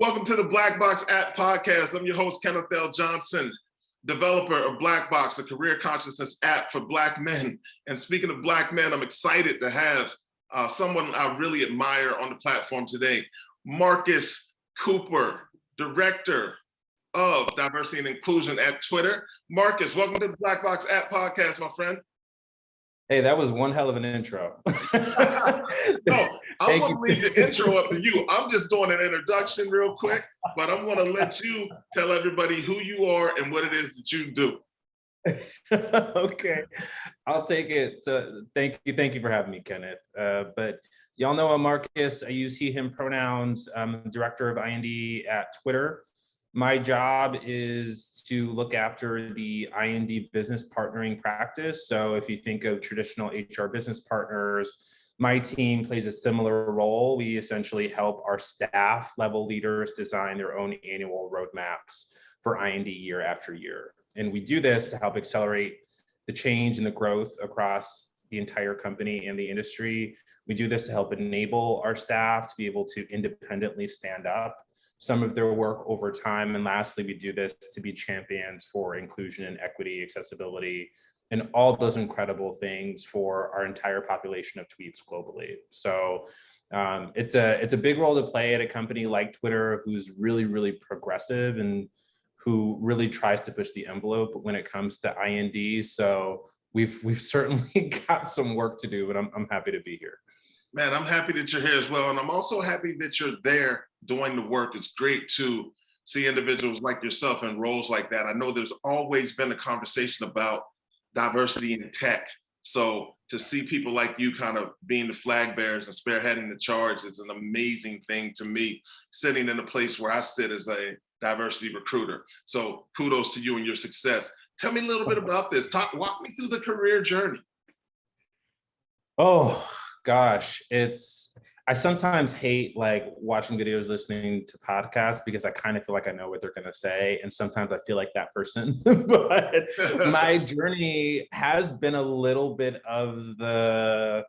Welcome to the Black Box app podcast. I'm your host, Kenneth L. Johnson, developer of Black Box, a career consciousness app for Black men. And speaking of Black men, I'm excited to have someone I really admire on the platform today, Marcus Cooper, Director of Diversity and Inclusion at Twitter. Marcus, welcome to the Black Box app podcast, my friend. Hey, that was one hell of an intro. No, I'm going to leave the intro up to you. I'm just doing an introduction real quick, but I'm going to let you tell everybody who you are and what it is that you do. Okay, I'll take it. Thank you for having me, Kenneth. But y'all know I'm Marcus. I use he, him pronouns. I'm Director of IND at Twitter. My job is to look after the IND business partnering practice. So if you think of traditional HR business partners, my team plays a similar role. We essentially help our staff level leaders design their own annual roadmaps for IND year after year. And we do this to help accelerate the change and the growth across the entire company and the industry. We do this to help enable our staff to be able to independently stand up some of their work over time. And lastly, we do this to be champions for inclusion and equity, accessibility, and all those incredible things for our entire population of tweets globally. So it's a big role to play at a company like Twitter, who's really, really progressive and who really tries to push the envelope when it comes to IND. So we've certainly got some work to do, but I'm happy to be here. Man, I'm happy that you're here as well. And I'm also happy that you're there doing the work. It's great to see individuals like yourself in roles like that. I know there's always been a conversation about diversity in tech. So to see people like you kind of being the flag bearers and spearheading the charge is an amazing thing to me, sitting in a place where I sit as a diversity recruiter. So kudos to you and your success. Tell me a little bit about this. Walk me through the career journey. Oh, gosh, I sometimes hate like watching videos, listening to podcasts, because I kind of feel like I know what they're going to say. And sometimes I feel like that person, but my journey has been a little bit of the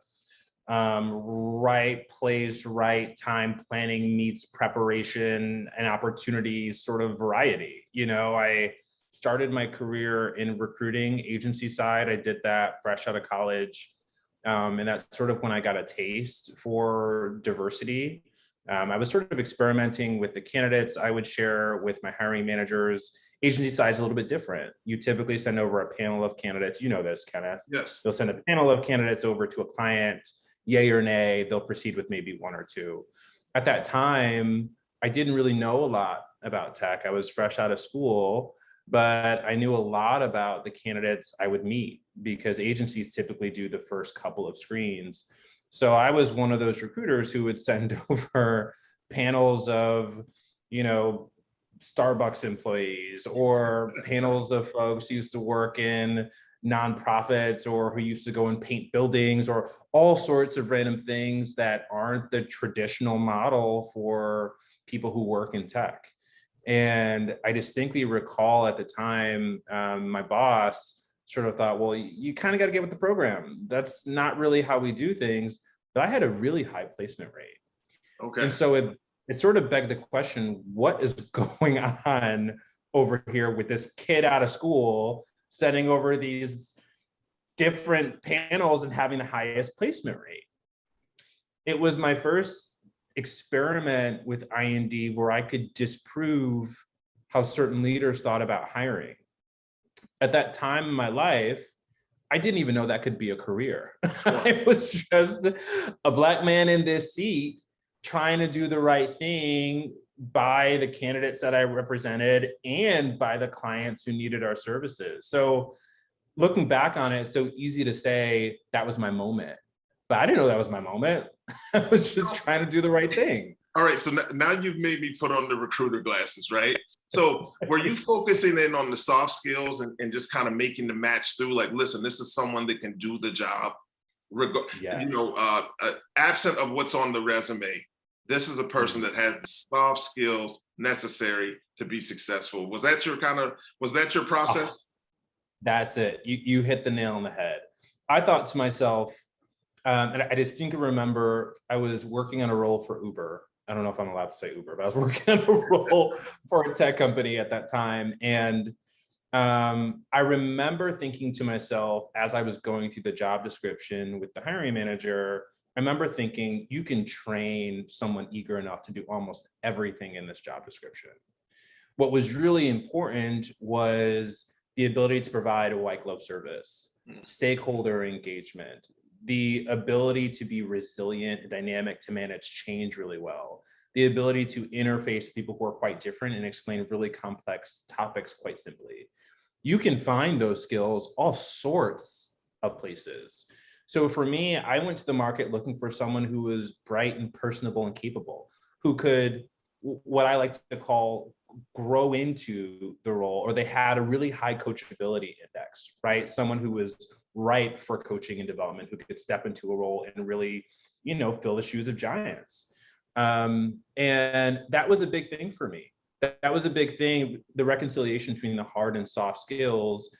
right place, right time planning meets preparation and opportunity sort of variety. You know, I started my career in recruiting agency side. I did that fresh out of college. And that's sort of when I got a taste for diversity. I was sort of experimenting with the candidates I would share with my hiring managers. Agency side is a little bit different. You typically send over a panel of candidates. You know this, Kenneth. Yes. They'll send a panel of candidates over to a client, yay or nay. They'll proceed with maybe one or two. At that time, I didn't really know a lot about tech. I was fresh out of school, but I knew a lot about the candidates I would meet because agencies typically do the first couple of screens. So I was one of those recruiters who would send over panels of, you know, Starbucks employees or panels of folks who used to work in nonprofits or who used to go and paint buildings or all sorts of random things that aren't the traditional model for people who work in tech. And I distinctly recall at the time, my boss sort of thought, well, you kind of got to get with the program. That's not really how we do things. But I had a really high placement rate. Okay. And so it sort of begged the question, what is going on over here with this kid out of school sending over these different panels and having the highest placement rate? It was my first experiment with IND where I could disprove how certain leaders thought about hiring. At that time in my life, I didn't even know that could be a career. I was just a Black man in this seat trying to do the right thing by the candidates that I represented and by the clients who needed our services. So looking back on it, it's so easy to say that was my moment, but I didn't know that was my moment. I was just trying to do the right thing. All right, so now you've made me put on the recruiter glasses, right? So were you focusing in on the soft skills and just kind of making the match through, like, listen, this is someone that can do the job, Yes. you know, absent of what's on the resume, this is a person that has the soft skills necessary to be successful. Was that your process? Oh, that's it. You hit the nail on the head. I thought to myself, and I distinctly remember I was working on a role for Uber, I don't know if I'm allowed to say Uber, but I was working on a role for a tech company at that time. And I remember thinking to myself as I was going through the job description with the hiring manager, I remember thinking, you can train someone eager enough to do almost everything in this job description. What was really important was the ability to provide a white glove service, stakeholder engagement, the ability to be resilient and dynamic to manage change really well, the ability to interface with people who are quite different and explain really complex topics quite simply. You can find those skills all sorts of places. So for me, I went to the market looking for someone who was bright and personable and capable, who could, what I like to call, grow into the role, or they had a really high coachability index, right? Someone who was ripe for coaching and development, who could step into a role and really, fill the shoes of giants. And that was a big thing for me. That was a big thing, the reconciliation between the hard and soft skills.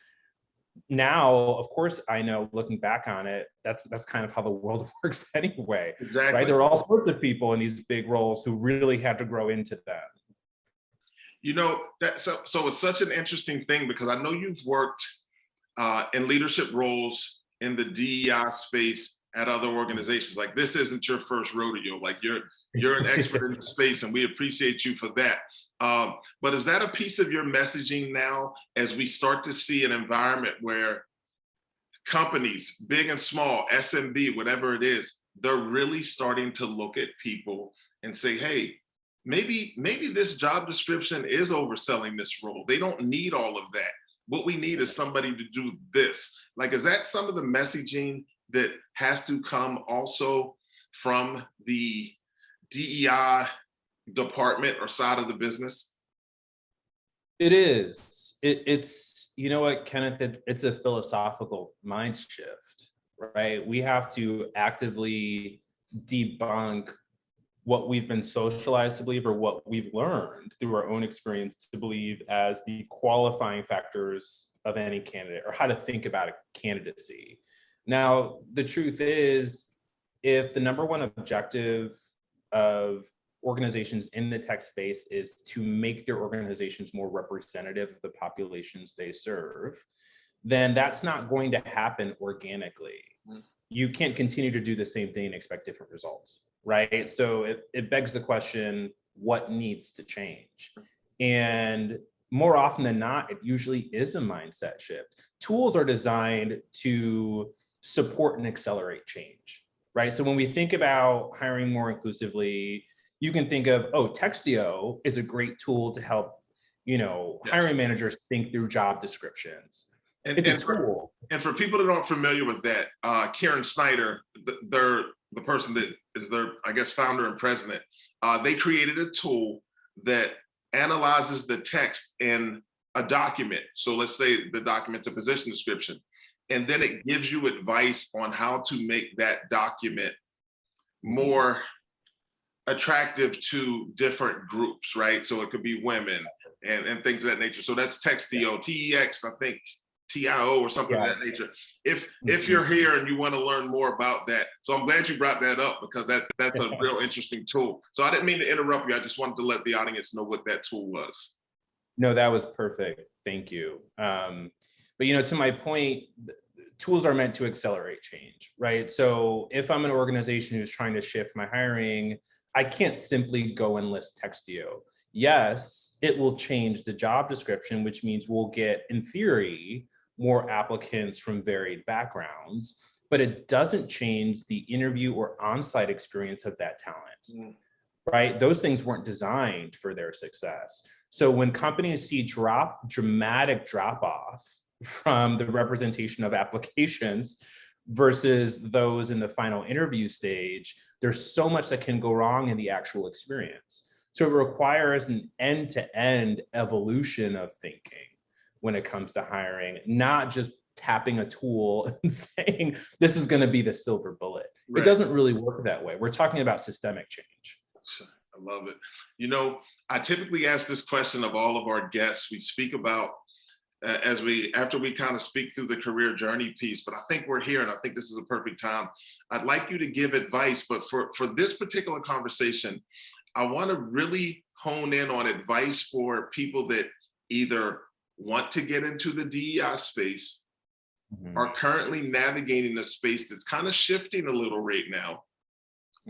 Now, of course, I know looking back on it, that's kind of how the world works anyway. Exactly. Right? There are all sorts of people in these big roles who really had to grow into that. So it's such an interesting thing, because I know you've worked in leadership roles in the DEI space at other organizations. Like, this isn't your first rodeo. Like, you're an expert in the space, and we appreciate you for that. But is that a piece of your messaging now, as we start to see an environment where companies, big and small, SMB, whatever it is, they're really starting to look at people and say, hey, maybe this job description is overselling this role. They don't need all of that. What we need is somebody to do this. Like, is that some of the messaging that has to come also from the DEI department or side of the business? It is. It's, you know what, Kenneth, it's a philosophical mind shift, right? We have to actively debunk what we've been socialized to believe, or what we've learned through our own experience to believe as the qualifying factors of any candidate, or how to think about a candidacy. Now, the truth is, if the number one objective of organizations in the tech space is to make their organizations more representative of the populations they serve, then that's not going to happen organically. You can't continue to do the same thing and expect different results, right? So it begs the question, what needs to change? And more often than not, it usually is a mindset shift. Tools are designed to support and accelerate change, right? So when we think about hiring more inclusively, you can think of, Textio is a great tool to help, hiring managers think through job descriptions. It's a tool. And for people that aren't familiar with that, Karen Snyder, the person that is their, I guess, founder and president, they created a tool that analyzes the text in a document. So let's say the document's a position description, and then it gives you advice on how to make that document more attractive to different groups, right? So it could be women and things of that nature. So that's Textio, TEX, I think, TIO or something of that nature. If you're here and you want to learn more about that, so I'm glad you brought that up, because that's a real interesting tool. So I didn't mean to interrupt you. I just wanted to let the audience know what that tool was. No, that was perfect. Thank you. But to my point, tools are meant to accelerate change, right? So if I'm an organization who's trying to shift my hiring, I can't simply go and list Textio. Yes, it will change the job description, which means we'll get, in theory, more applicants from varied backgrounds, but it doesn't change the interview or on-site experience of that talent, right? Those things weren't designed for their success. So when companies see dramatic drop-off from the representation of applications versus those in the final interview stage, there's so much that can go wrong in the actual experience. So it requires an end-to-end evolution of thinking when it comes to hiring, not just tapping a tool and saying, this is going to be the silver bullet. Right. It doesn't really work that way. We're talking about systemic change. I love it. I typically ask this question of all of our guests. We speak about, after we kind of speak through the career journey piece, but I think we're here and I think this is a perfect time. I'd like you to give advice, but for this particular conversation, I want to really hone in on advice for people that either want to get into the DEI space, are currently navigating a space that's kind of shifting a little right now,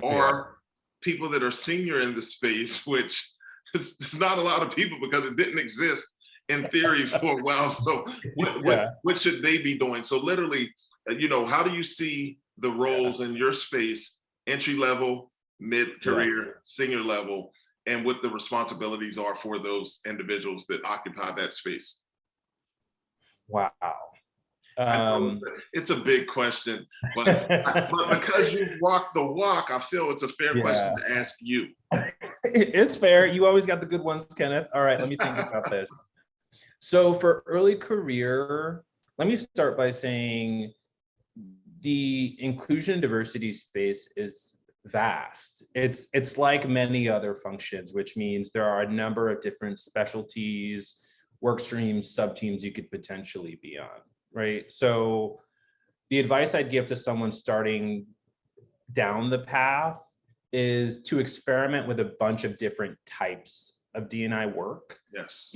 or people that are senior in the space, which is not a lot of people because it didn't exist in theory for a while. So what should they be doing? So literally, how do you see the roles in your space, entry level, mid-career, senior level, and what the responsibilities are for those individuals that occupy that space? Wow. I know it's a big question, but because you've walked the walk, I feel it's a fair question to ask you. It's fair. You always got the good ones, Kenneth. All right, let me think about this. So for early career, let me start by saying the inclusion and diversity space is vast. It's like many other functions, which means there are a number of different specialties, work streams, sub-teams you could potentially be on, right? So the advice I'd give to someone starting down the path is to experiment with a bunch of different types of D&I work. Yes.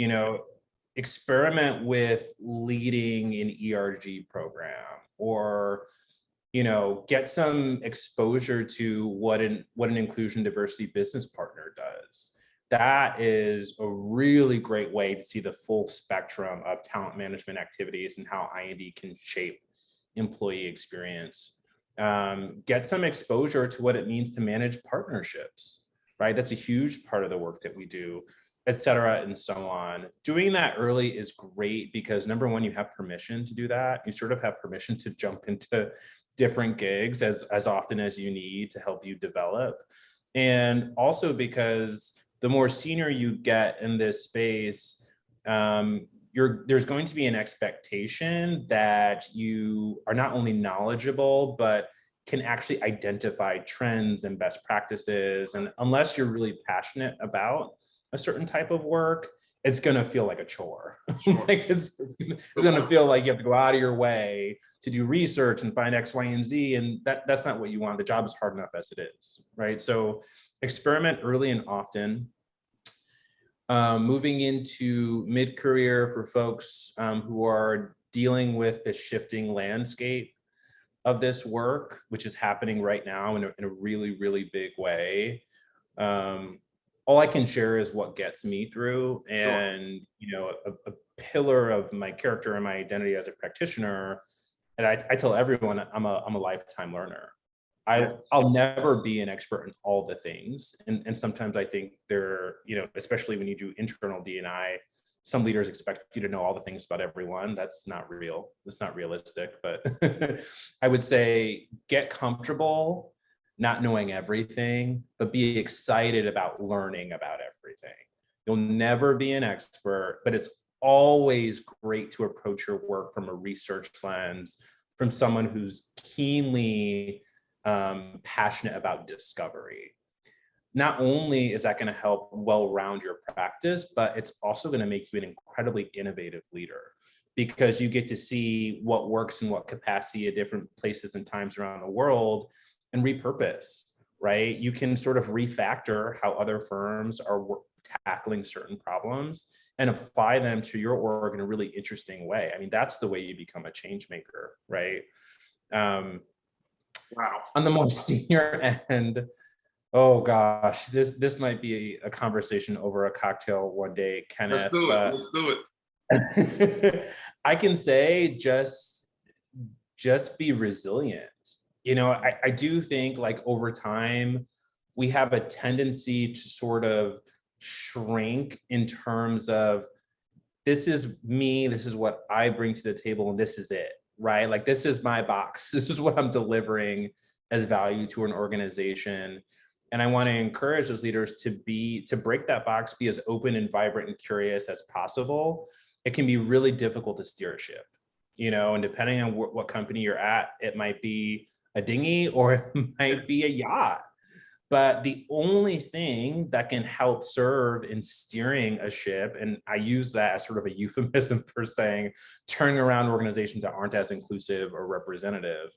Experiment with leading an ERG program, or get some exposure to what an inclusion diversity business partner does. That is a really great way to see the full spectrum of talent management activities and how I&D can shape employee experience. Get some exposure to what it means to manage partnerships, right? That's a huge part of the work that we do, et cetera, and so on. Doing that early is great because number one, you have permission to do that. You sort of have permission to jump into different gigs as often as you need to help you develop. And also because the more senior you get in this space, there's going to be an expectation that you are not only knowledgeable, but can actually identify trends and best practices. And unless you're really passionate about a certain type of work, it's going to feel like a chore. Sure. Like it's going to feel like you have to go out of your way to do research and find X, Y, and Z. And that's not what you want. The job is hard enough as it is, right? So experiment early and often. Moving into mid-career for folks who are dealing with the shifting landscape of this work, which is happening right now in a really, really big way. All I can share is what gets me through, and a pillar of my character and my identity as a practitioner. And I tell everyone I'm a lifetime learner. I'll never be an expert in all the things, and sometimes I think especially when you do internal D&I, some leaders expect you to know all the things about everyone. That's not real. That's not realistic. But I would say get comfortable not knowing everything, but be excited about learning about everything. You'll never be an expert, but it's always great to approach your work from a research lens, from someone who's keenly passionate about discovery. Not only is that going to help well-round your practice, but it's also going to make you an incredibly innovative leader, because you get to see what works in what capacity at different places and times around the world and repurpose, right? You can sort of refactor how other firms are tackling certain problems and apply them to your org in a really interesting way. I mean, that's the way you become a change maker, right? Wow. On the more senior end, oh gosh, this might be a conversation over a cocktail one day, Kenneth. Let's do it. I can say just be resilient. I do think like over time, we have a tendency to sort of shrink in terms of, this is me, this is what I bring to the table, and this is it, right? Like, this is my box. This is what I'm delivering as value to an organization. And I want to encourage those leaders to break that box, be as open and vibrant and curious as possible. It can be really difficult to steer a ship, and depending on what company you're at, it might be a dinghy or it might be a yacht. But the only thing that can help serve in steering a ship, and I use that as sort of a euphemism for saying turning around organizations that aren't as inclusive or representative,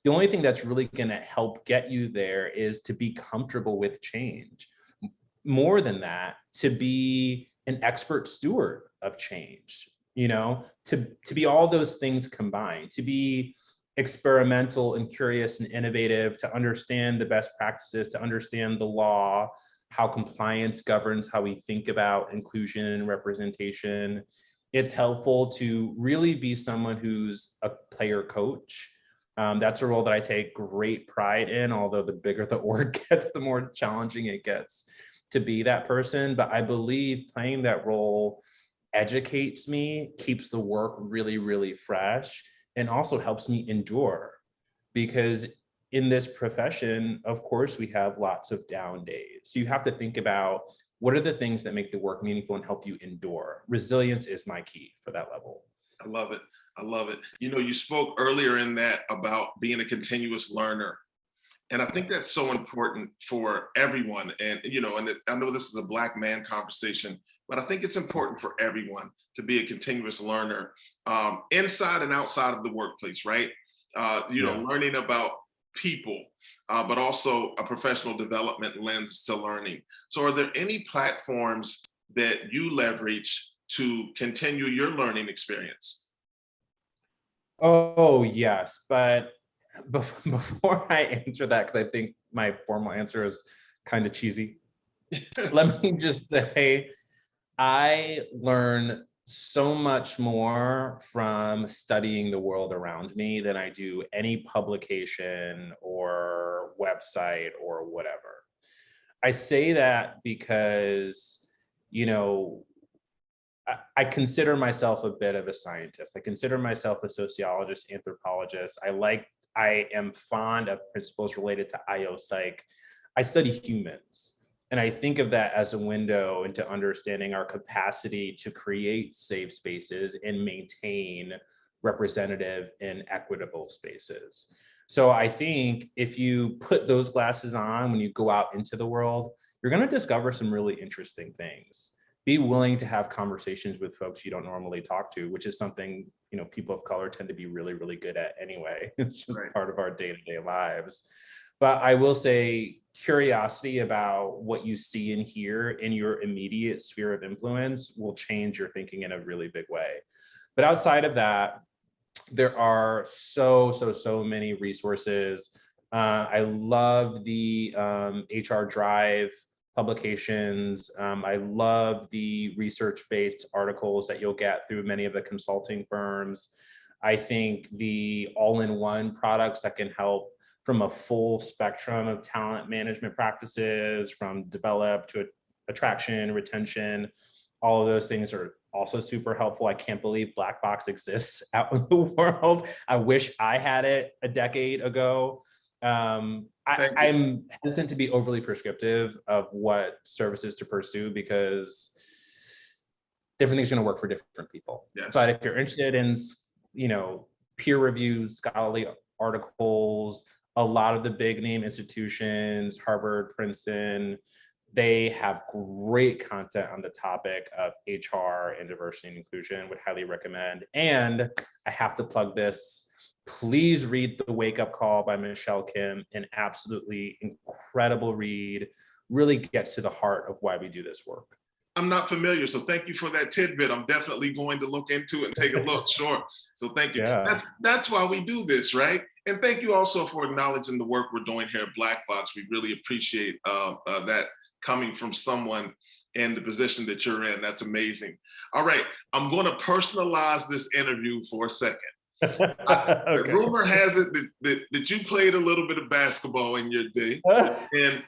the only thing that's really going to help get you there is to be comfortable with change. more than that, to be an expert steward of change, to be all those things combined, to be experimental and curious and innovative, to understand the best practices, to understand the law, how compliance governs how we think about inclusion and representation. It's helpful to really be someone who's a player coach. That's a role that I take great pride in, although the bigger the org gets, the more challenging it gets to be that person. But I believe playing that role educates me, keeps the work really, really fresh, and also helps me endure. Because in this profession, of course, we have lots of down days. So you have to think about, what are the things that make the work meaningful and help you endure? Resilience is my key for that level. I love it. I love it. You spoke earlier in that about being a continuous learner. And I think that's so important for everyone. And, I know this is a Black man conversation, but I think it's important for everyone to be a continuous learner, inside and outside of the workplace, right? Learning about people, but also a professional development lens to learning. So are there any platforms that you leverage to continue your learning experience? Oh, yes. But before I answer that, because I think my formal answer is kind of cheesy, let me just say, I learn so much more from studying the world around me than I do any publication or website or whatever. I say that because, I consider myself a bit of a scientist. I consider myself a sociologist, anthropologist. I am fond of principles related to IO Psych. I study humans. And I think of that as a window into understanding our capacity to create safe spaces and maintain representative and equitable spaces. So I think if you put those glasses on when you go out into the world, you're going to discover some really interesting things. Be willing to have conversations with folks you don't normally talk to, which is something, people of color tend to be really, really good at anyway. It's just Right. part of our day-to-day lives. But I will say, curiosity about what you see and hear in your immediate sphere of influence will change your thinking in a really big way. But outside of that, there are so many resources. I love the HR Drive publications. I love the research-based articles that you'll get through many of the consulting firms. I think the all-in-one products that can help from a full spectrum of talent management practices, from develop to attraction, retention, all of those things are also super helpful. I can't believe blkbox exists out in the world. I wish I had it a decade ago. I'm hesitant to be overly prescriptive of what services to pursue, because different things are going to work for different people. Yes. But if you're interested in, peer-reviewed scholarly articles, a lot of the big name institutions, Harvard, Princeton, they have great content on the topic of HR and diversity and inclusion. Would highly recommend. And I have to plug this. Please read The Wake Up Call by Michelle Kim, an absolutely incredible read. Really gets to the heart of why we do this work. I'm not familiar, so thank you for that tidbit. I'm definitely going to look into it and take a look. Sure. So thank you. Yeah. That's why we do this, right? And thank you also for acknowledging the work we're doing here at blkbox. We really appreciate that coming from someone in the position that you're in. That's amazing. All right, I'm going to personalize this interview for a second. Okay. Rumor has it that you played a little bit of basketball in your day, and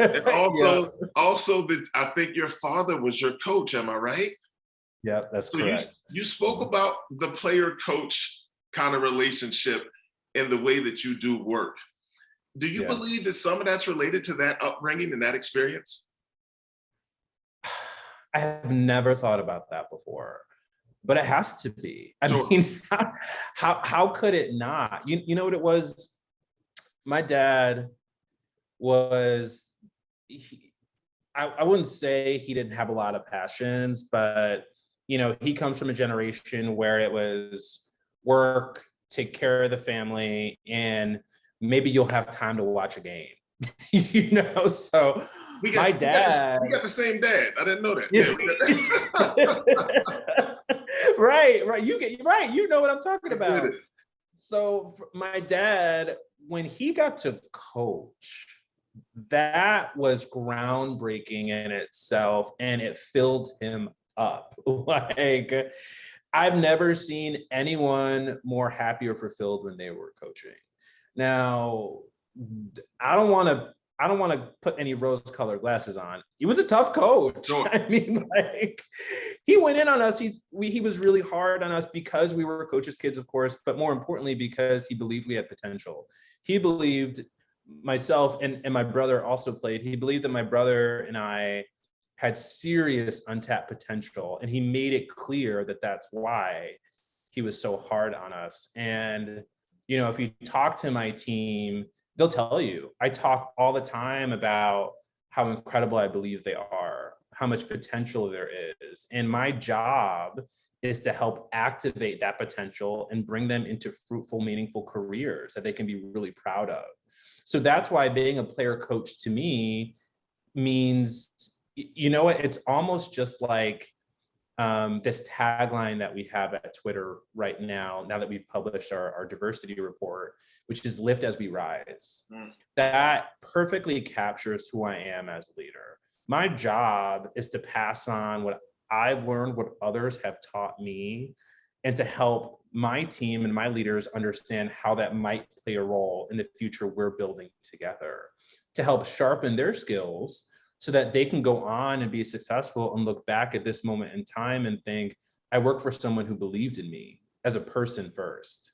also that I think your father was your coach. Am I right? Yeah, that's correct. You spoke about the player-coach kind of relationship and the way that you do work. Do you believe that some of that's related to that upbringing and that experience? I have never thought about that before, but it has to be. I Sure. mean, how could it not? You know what it was? My dad was, I wouldn't say he didn't have a lot of passions, but he comes from a generation where it was work, take care of the family, and maybe you'll have time to watch a game. So My dad. We got the same dad. I didn't know that. Yeah. Right. You know what I'm talking about. So my dad, when he got to coach, that was groundbreaking in itself, and it filled him up. Like, I've never seen anyone more happy or fulfilled when they were coaching. Now, I don't want to put any rose-colored glasses on. He was a tough coach. Sure. I mean, like, he went in on us. He was really hard on us because we were coaches' kids, of course, but more importantly, because he believed we had potential. He believed, myself and my brother also played, he believed that my brother and I had serious untapped potential, and he made it clear that that's why he was so hard on us. And, you know, if you talk to my team, they'll tell you, I talk all the time about how incredible I believe they are, how much potential there is. And my job is to help activate that potential and bring them into fruitful, meaningful careers that they can be really proud of. So that's why being a player coach to me means, you know, it's almost just like this tagline that we have at Twitter right now that we've published our diversity report, which is lift as we rise. That perfectly captures who I am as a leader. My job is to pass on what I've learned, what others have taught me, and to help my team and my leaders understand how that might play a role in the future we're building together, to help sharpen their skills so that they can go on and be successful and look back at this moment in time and think, I work for someone who believed in me as a person first.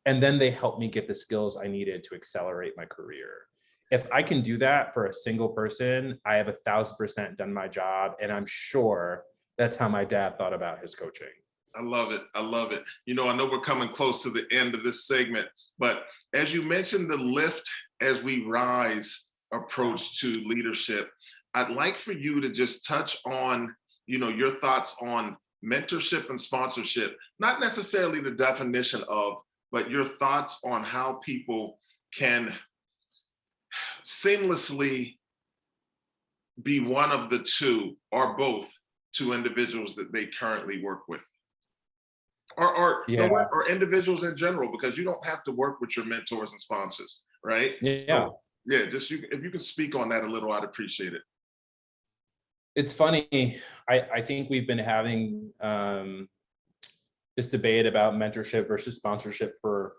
And then they helped me get the skills I needed to accelerate my career. If I can do that for a single person, I have 1,000% done my job. And I'm sure that's how my dad thought about his coaching. I love it. I love it. You know, I know we're coming close to the end of this segment, but as you mentioned, the lift as we rise approach to leadership, I'd like for you to just touch on, you know, your thoughts on mentorship and sponsorship, not necessarily the definition of, but your thoughts on how people can seamlessly be one of the two or both to individuals that they currently work with. Or individuals in general, because you don't have to work with your mentors and sponsors, right? Yeah. So, yeah, just if you can speak on that a little, I'd appreciate it. It's funny, I think we've been having this debate about mentorship versus sponsorship for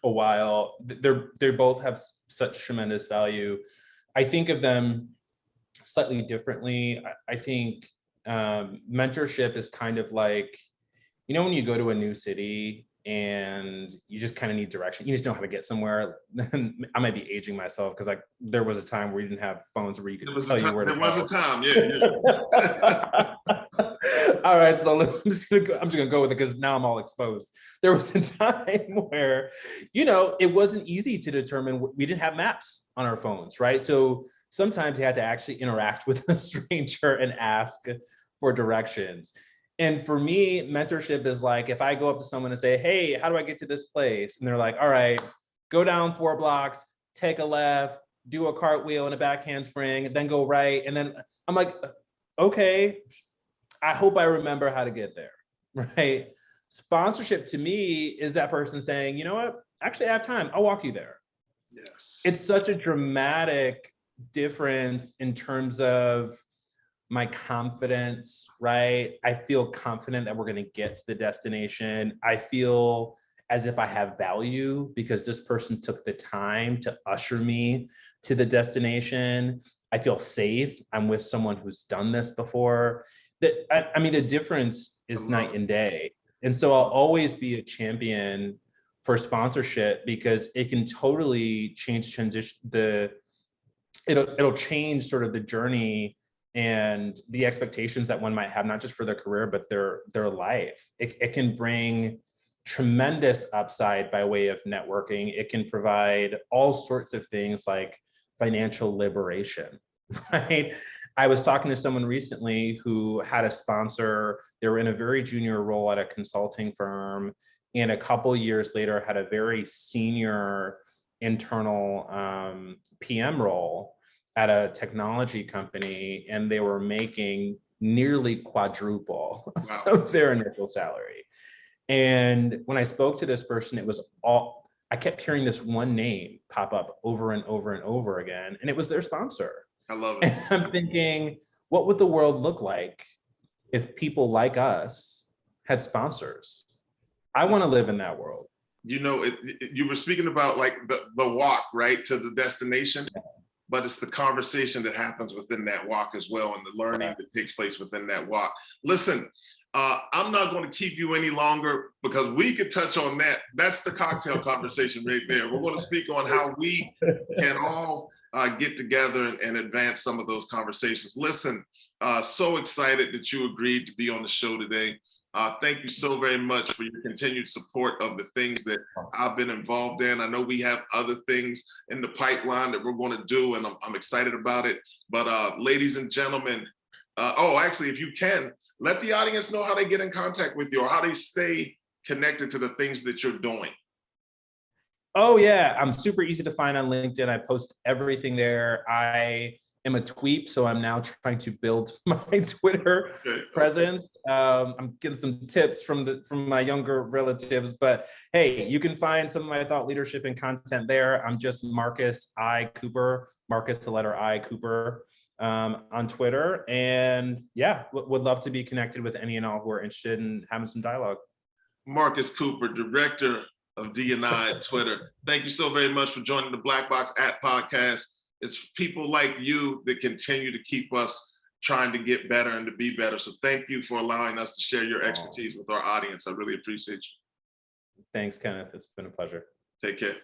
a while. They both have such tremendous value. I think of them slightly differently. I think mentorship is kind of like, you know, when you go to a new city and you just kind of need direction, you just know how to get somewhere. I might be aging myself because there was a time where you didn't have phones where you could tell you where to go. There was a time, yeah. All right, so I'm just gonna go with it because now I'm all exposed. There was a time where, you know, it wasn't easy to determine. We didn't have maps on our phones, right? So sometimes you had to actually interact with a stranger and ask for directions. And for me, mentorship is like, if I go up to someone and say, hey, how do I get to this place? And they're like, all right, go down 4 blocks, take a left, do a cartwheel and a back handspring, and then go right. And then I'm like, okay, I hope I remember how to get there, right? Sponsorship to me is that person saying, you know what, actually I have time, I'll walk you there. Yes. It's such a dramatic difference in terms of my confidence, right? I feel confident that we're going to get to the destination. I feel as if I have value because this person took the time to usher me to the destination. I feel safe. I'm with someone who's done this before. I mean, the difference is night and day. And so I'll always be a champion for sponsorship because it can totally it'll change sort of the journey and the expectations that one might have, not just for their career, but their life. It can bring tremendous upside by way of networking. It can provide all sorts of things like financial liberation, right? I was talking to someone recently who had a sponsor. They were in a very junior role at a consulting firm, and a couple years later had a very senior internal PM role. at a technology company, and they were making nearly quadruple Wow. of their initial salary. And when I spoke to this person, it was all, I kept hearing this one name pop up over and over and over again, and it was their sponsor. I love it. And I'm thinking, what would the world look like if people like us had sponsors? I want to live in that world. You know, you were speaking about like the walk, right, to the destination, but it's the conversation that happens within that walk as well, and the learning that takes place within that walk. Listen, I'm not going to keep you any longer because we could touch on that. That's the cocktail conversation right there. We're going to speak on how we can all get together and advance some of those conversations. Listen, so excited that you agreed to be on the show today. Thank you so very much for your continued support of the things that I've been involved in. I know we have other things in the pipeline that we're going to do, and I'm excited about it. But ladies and gentlemen, actually, if you can, let the audience know how they get in contact with you or how they stay connected to the things that you're doing. Oh yeah, I'm super easy to find on LinkedIn. I post everything there. I am a tweep, so I'm now trying to build my Twitter presence. I'm getting some tips from my younger relatives, but hey, you can find some of my thought leadership and content there. I'm just Marcus I Cooper, Marcus the letter I Cooper, on Twitter. And yeah, would love to be connected with any and all who are interested in having some dialogue. Marcus Cooper, Director of D&I at Twitter. Thank you so very much for joining the Black Box App Podcast. It's people like you that continue to keep us trying to get better and to be better. So thank you for allowing us to share your expertise with our audience. I really appreciate you. Thanks, Kenneth. It's been a pleasure. Take care.